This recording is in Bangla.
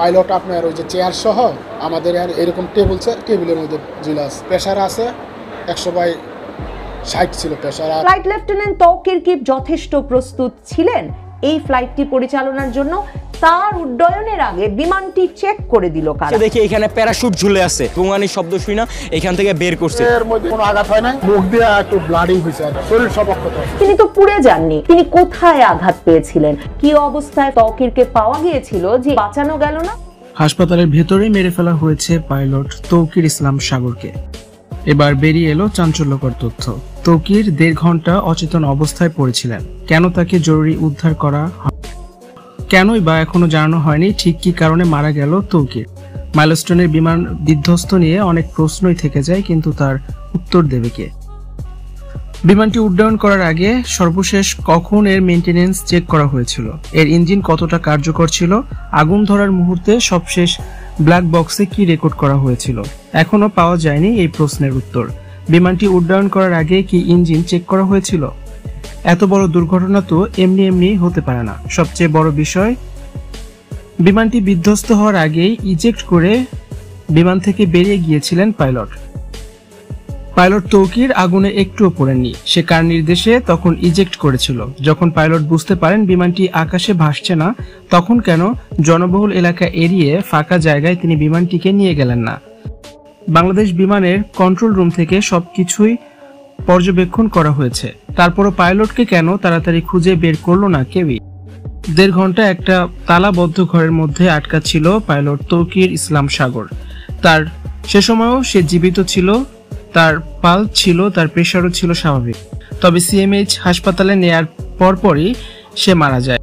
পাইলট আপনার ওই যে চেয়ার সহ আমাদের এরকম টেবিলের মধ্যে জিলাস প্রেশার আছে 100/60 ছিল প্রেশার। ফ্লাইট লেফটেন্যান্ট তৌকির কি যথেষ্ট প্রস্তুত ছিলেন এই ফ্লাইটটি পরিচালনার জন্য? তার উড্ডয়নের আগে বিমানটি চেক করে দিল কারা? দেখি এখানে প্যারাশুট ঝুলে আছে, গোঙানির শব্দ শুই না, এখান থেকে বের করছে। এর মধ্যে কোনো আঘাত হয় না, মুখ দিয়ে একটু ব্লাডিং হয়েছে, শরীর সব অক্ষত। তিনি তো পুড়ে যাননি, তিনি কোথায় আঘাত পেয়েছিলেন? কি অবস্থায় তৌকিরকে পাওয়া গিয়েছিল যে বাঁচানো গেল না? হাসপাতালের ভেতরে মেরে ফেলা হয়েছে পাইলট তৌকির ইসলাম সাগরকে। এবার বেরিয়ে এলো চাঞ্চল্যকর তথ্য। তৌকির 1.5 ঘন্টা অচেতন অবস্থায় পড়েছিলেন। কেন তাকে জরুরি উদ্ধার করা কেনই বা এখনো জানানো হয়নি ঠিক কি কারণে মারা গেল তৌকির। মাইলস্টোনের বিমান বিধ্বস্ত নিয়ে অনেক প্রশ্নই থেকে যায়, কিন্তু তার উত্তর দেবে কে? বিমানটি উড্ডয়ন করার আগে সর্বশেষ কখন এর মেইনটেনেন্স চেক করা হয়েছিল? এর ইঞ্জিন কতটা কার্যকর ছিল? আগুন ধরার মুহূর্তে সবশেষ ব্ল্যাক বক্সে কি রেকর্ড করা হয়েছিল? এখনো পাওয়া যায়নি এই প্রশ্নের উত্তর। বিমানটি উড্ডয়ন করার আগে কি ইঞ্জিন চেক করা হয়েছিল? এত বড় দুর্ঘটনা তো এমনি হতে পারে না। সবচেয়ে বড় বিষয়, বিমানটি বিধ্বস্ত হওয়ার আগেই ইজেক্ট করে বিমান থেকে বেরিয়ে গিয়েছিলেন পাইলট। পাইলট তৌকির আগুনে একটুও পড়েননি। সে কার নির্দেশে তখন ইজেক্ট করেছিল? যখন পাইলট বুঝতে পারেন বিমানটি আকাশে ভাসছে না, তখন কেন জনবহুল এলাকা এড়িয়ে ফাঁকা জায়গায় তিনি বিমানটিকে নিয়ে গেলেন না? বাংলাদেশ বিমানের কন্ট্রোল রুম থেকে সবকিছুই পর্যবেক্ষণ করা হয়েছে, তারপরও পাইলটকে কেন তাড়াতাড়ি খুঁজে বের করলো না কেউই? 1.5 ঘন্টা একটা তালাবদ্ধ ঘরের মধ্যে আটকা ছিল পাইলট তৌকির ইসলাম সাগর। তার সে সময়ও সে জীবিত ছিল, তার পালস ছিল, তার প্রেশারও ছিল স্বাভাবিক। তবে সিএমএইচ হাসপাতালে নেয়ার পরপরই সে মারা যায়।